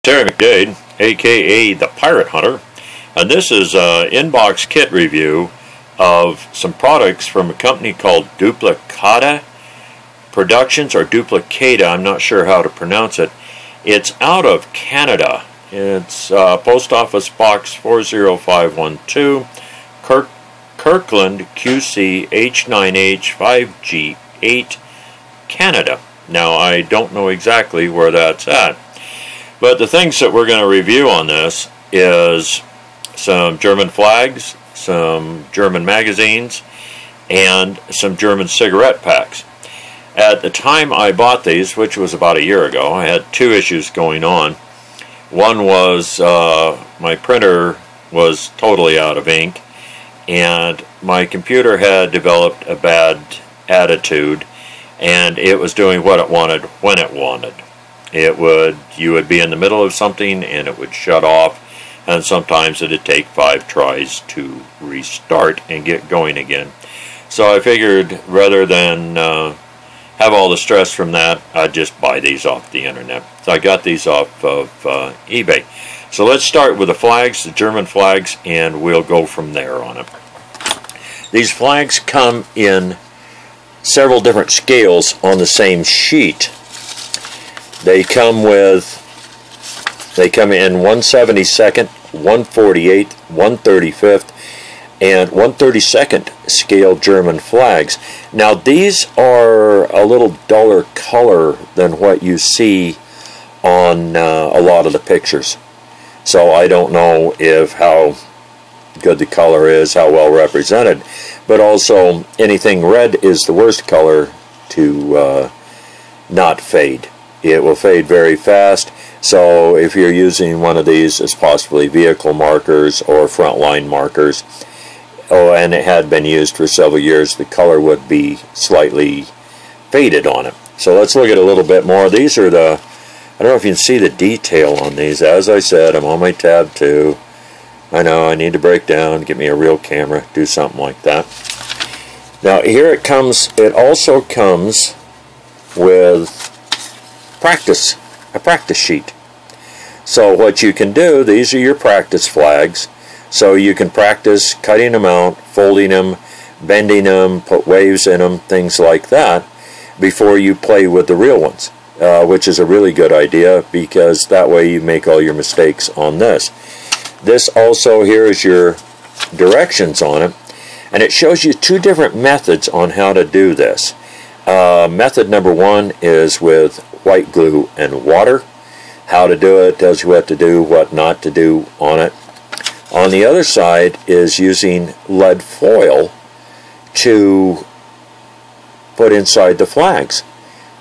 Terry McDade, aka the Pirate Hunter, and this is an inbox kit review of some products from a company called Duplicata Productions, or Duplicata, I'm not sure how to pronounce it. It's out of Canada. It's Post Office Box 40512, Kirkland, QC H9H5G8, Canada. Now, I don't know exactly where that's at. But the things that we're going to review on this is some German flags, some German magazines, and some German cigarette packs. At the time I bought these, which was about a year ago, I had two issues going on. One was my printer was totally out of ink, and my computer had developed a bad attitude, and it was doing what it wanted when it wanted. You would be in the middle of something and it would shut off, and sometimes it'd take 5 tries to restart and get going again. So I figured rather than have all the stress from that, I'd just buy these off the internet. So I got these off of eBay. So let's start with the flags, the German flags, and we'll go from there on it. These flags come in several different scales on the same sheet. They come in 1/72nd, 1/48th, 1/35th, and 1/32nd scale German flags. Now these are a little duller color than what you see on a lot of the pictures. So I don't know how good the color is, how well represented. But also anything red is the worst color to not fade. It will fade very fast, so if you're using one of these as possibly vehicle markers or frontline markers, and it had been used for several years, the color would be slightly faded on it. So let's look at a little bit more. These are I don't know if you can see the detail on these. As I said, I'm on my tab 2. I know I need to break down, get me a real camera, do something like that. Now here it comes. It also comes with a practice sheet. So what you can do, these are your practice flags, so you can practice cutting them out, folding them, bending them, put waves in them, things like that, before you play with the real ones, which is a really good idea, because that way you make all your mistakes on this. This also, here is your directions on it, and it shows you 2 different methods on how to do this. Method number 1 is with white glue and water. How to do it, tells you what to do, what not to do on it. On the other side is using lead foil to put inside the flags.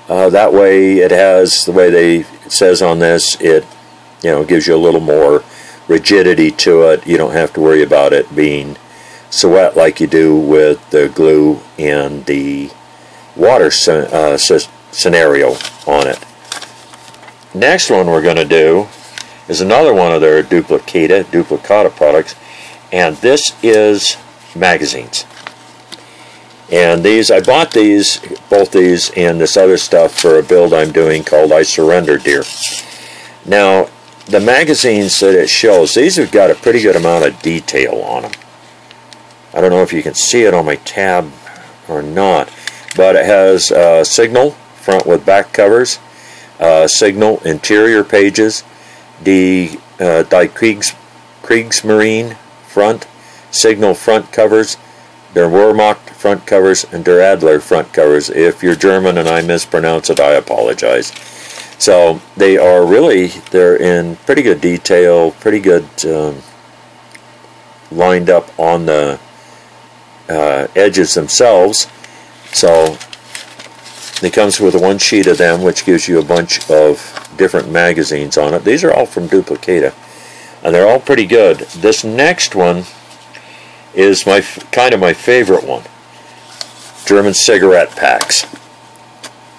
That way it has, the way it says on this, it gives you a little more rigidity to it. You don't have to worry about it being so wet like you do with the glue and the water scenario on it. Next one we're going to do is another one of their Duplicata products, and this is magazines. And these, I bought both these and this other stuff for a build I'm doing called I Surrender Dear. Now the magazines that it shows, these have got a pretty good amount of detail on them. I don't know if you can see it on my tab or not, but it has Signal front with back covers, Signal interior pages, Die Kriegsmarine front, Signal front covers, Der Wehrmacht front covers, and Der Adler front covers. If you're German and I mispronounce it, I apologize. So they're in pretty good detail, pretty good lined up on the edges themselves. So it comes with one sheet of them, which gives you a bunch of different magazines on it. These are all from Duplicata, and they're all pretty good. This next one is kind of my favorite one. German cigarette packs.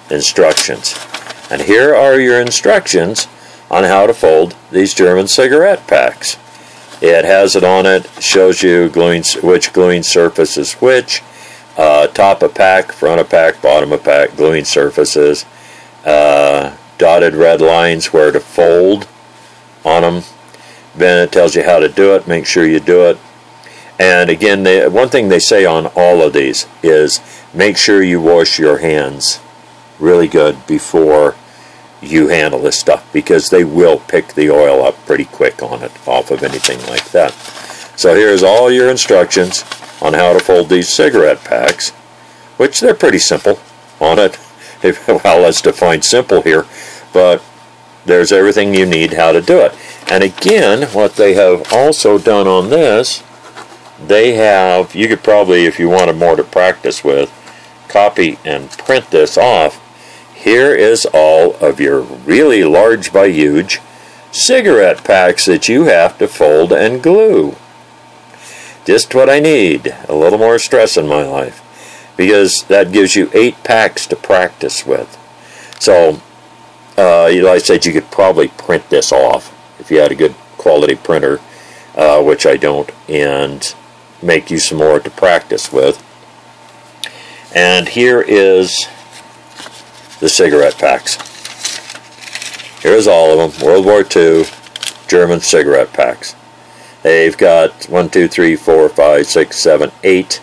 Instructions. And here are your instructions on how to fold these German cigarette packs. It has it on it, shows you which gluing surface is which, top of pack, front of pack, bottom of pack, gluing surfaces, dotted red lines where to fold on them. Then it tells you how to do it. Make sure you do it. And again, one thing they say on all of these is make sure you wash your hands really good before you handle this stuff, because they will pick the oil up pretty quick on it off of anything like that. So here's all your instructions on how to fold these cigarette packs, which they're pretty simple on it. Well, let's define simple here, but there's everything you need how to do it. And again, what they have also done on this, they have, you could probably, if you wanted more to practice with, copy and print this off. Here is all of your really large by huge cigarette packs that you have to fold and glue. Just what I need. A little more stress in my life, because that gives you 8 packs to practice with. So, like I said, you could probably print this off if you had a good quality printer, which I don't, and make you some more to practice with. And here is the cigarette packs. Here's all of them. World War II German cigarette packs. They've got 1, 2, 3, 4, 5, 6, 7, 8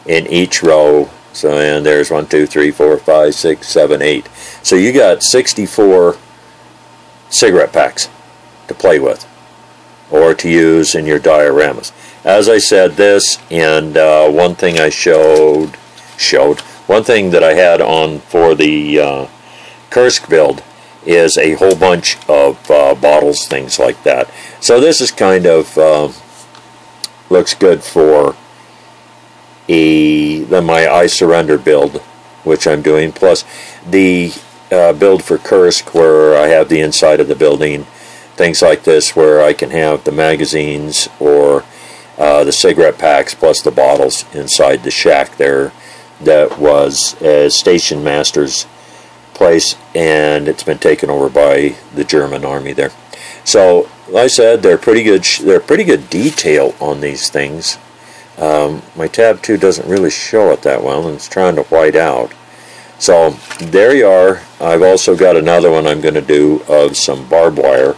in each row. So, and there's 1, 2, 3, 4, 5, 6, 7, 8. So you got 64 cigarette packs to play with or to use in your dioramas. As I said, this, and one thing I showed, one thing that I had on for the Kursk build is a whole bunch of bottles, things like that. So this is kind of, looks good for my I Surrender build, which I'm doing, plus the build for Kursk where I have the inside of the building, things like this where I can have the magazines or the cigarette packs plus the bottles inside the shack there. That was a station master's place, and it's been taken over by the German army there. So, like I said, they're pretty good. They're pretty good detail on these things. My tab 2 doesn't really show it that well, and it's trying to white out. So there you are. I've also got another one I'm going to do of some barbed wire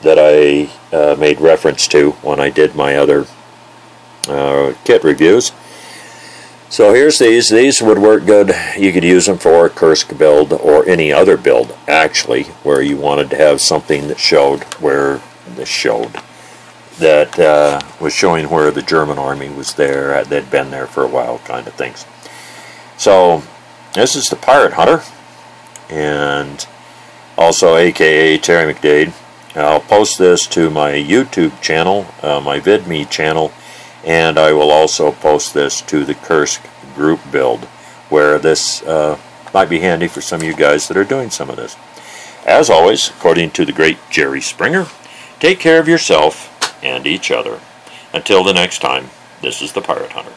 that I made reference to when I did my other kit reviews. So here's these. These would work good. You could use them for a Kursk build or any other build, actually, where you wanted to have something that showed where this showed. That was showing where the German army was there, they'd been there for a while, kind of things. So this is the Pirate Hunter, and also aka Terry McDade. I'll post this to my YouTube channel, my VidMe channel, and I will also post this to the Kursk group build, where this might be handy for some of you guys that are doing some of this. As always, according to the great Jerry Springer, take care of yourself and each other. Until the next time, this is the Pirate Hunter.